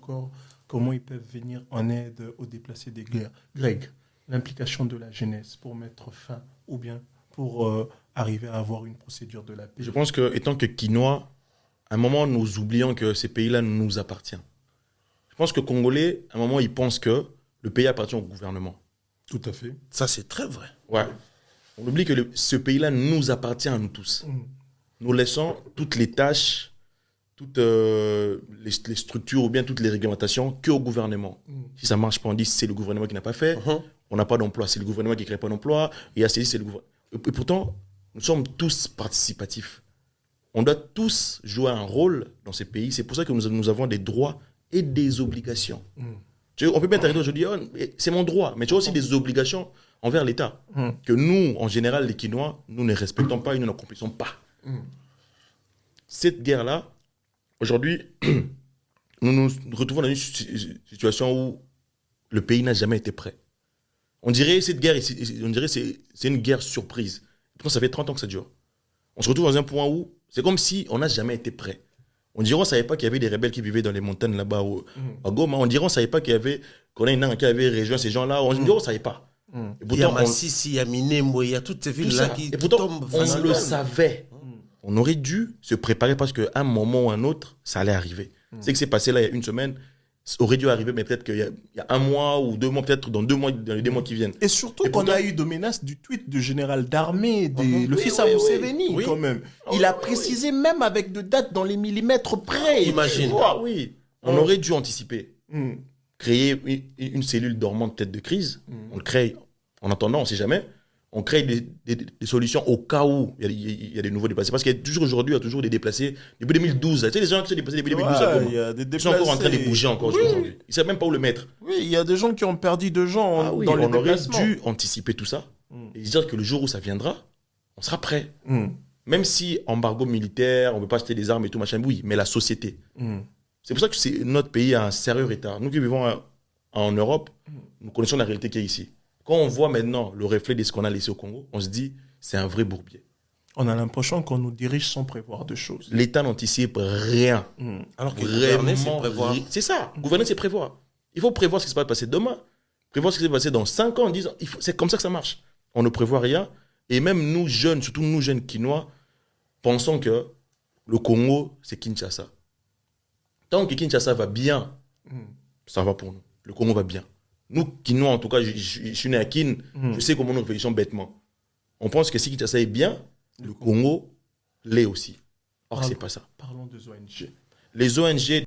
encore comment ils peuvent venir en aide aux déplacés des guerres. Greg, l'implication de la jeunesse pour mettre fin ou bien pour arriver à avoir une procédure de la paix. Je pense que, étant que Quinois, à un moment, nous oublions que ces pays-là nous appartiennent. Je pense que Congolais, à un moment, ils pensent que le pays appartient au gouvernement. Tout à fait. Ça, c'est très vrai. Ouais. On oublie que ce pays-là nous appartient à nous tous. Nous laissons toutes les tâches, toutes les structures ou bien toutes les réglementations qu'au gouvernement. Si ça ne marche pas, on dit c'est le gouvernement qui n'a pas fait. On n'a pas d'emploi, c'est le gouvernement qui ne crée pas d'emploi. Et à c'est le gouvernement. Et pourtant, nous sommes tous participatifs. On doit tous jouer un rôle dans ces pays. C'est pour ça que nous avons des droits et des obligations. On peut bien t'arrêter aujourd'hui, oh, c'est mon droit, mais tu as aussi des obligations envers l'État. Que nous, en général, les Quinois, nous ne respectons pas et nous n'accomplissons pas. Cette guerre-là, aujourd'hui, nous nous retrouvons dans une situation où le pays n'a jamais été prêt. On dirait cette guerre, on dirait c'est une guerre surprise. Pourtant, ça fait 30 ans que ça dure. On se retrouve dans un point où c'est comme si on n'a jamais été prêt. On dirait qu'on ne savait pas qu'il y avait des rebelles qui vivaient dans les montagnes là-bas à Goma. On dirait qu'on ne savait pas qu'on avait rejoint ces gens-là. On dirait qu'on ne savait pas. Et pourtant, il y a Massissi, il y a Minembwe, il y a toutes ces villes-là qui tombent. On facilement. le savait. On aurait dû se préparer parce qu'à un moment ou un autre, ça allait arriver. C'est ce qui s'est passé là il y a une semaine. Ça aurait dû arriver, mais peut-être qu'il y a un mois ou 2 mois, peut-être dans les 2 mois qui viennent. Et surtout qu'on a eu de menaces du tweet du général d'armée, le fils à Museveni, quand même. Il a précisé même avec de dates dans les millimètres près. Imagine. Oui. On aurait dû anticiper. Créer une cellule dormante tête de crise. On le crée en attendant, on ne sait jamais. On crée des solutions au cas où il y a des nouveaux déplacés. Parce qu'il y a toujours aujourd'hui, il y a toujours des déplacés. Depuis 2012, tu sais, les gens qui sont déplacés depuis 2012, ils sont encore en train de bouger encore aujourd'hui. Ils ne savent même pas où le mettre. Oui, il y a des gens qui ont perdu de gens dans les déplacements. On aurait dû anticiper tout ça et se dire que le jour où ça viendra, on sera prêt. Même si embargo militaire, on ne peut pas acheter des armes et tout, machin, oui, mais la société. C'est pour ça que notre pays a un sérieux retard. Nous qui vivons en Europe, nous connaissons la réalité qui est ici. Quand on voit maintenant le reflet de ce qu'on a laissé au Congo, on se dit, c'est un vrai bourbier. On a l'impression qu'on nous dirige sans prévoir de choses. L'État n'anticipe rien. Alors que gouverner, c'est prévoir. C'est ça. Gouverner, c'est prévoir. Il faut prévoir ce qui va se passer demain. Prévoir ce qui va se passer dans 5 ans, en disant, c'est comme ça que ça marche. On ne prévoit rien. Et même nous, jeunes, surtout nous, jeunes Quinois, pensons que le Congo, c'est Kinshasa. Tant que Kinshasa va bien, ça va pour nous. Le Congo va bien. Nous, Quinois, en tout cas, je suis né à Kin, je sais comment nous réfléchissons bêtement. On pense que si Kinshasa est bien, le Congo l'est aussi. Or, c'est pas ça. Parlons des ONG. Les ONG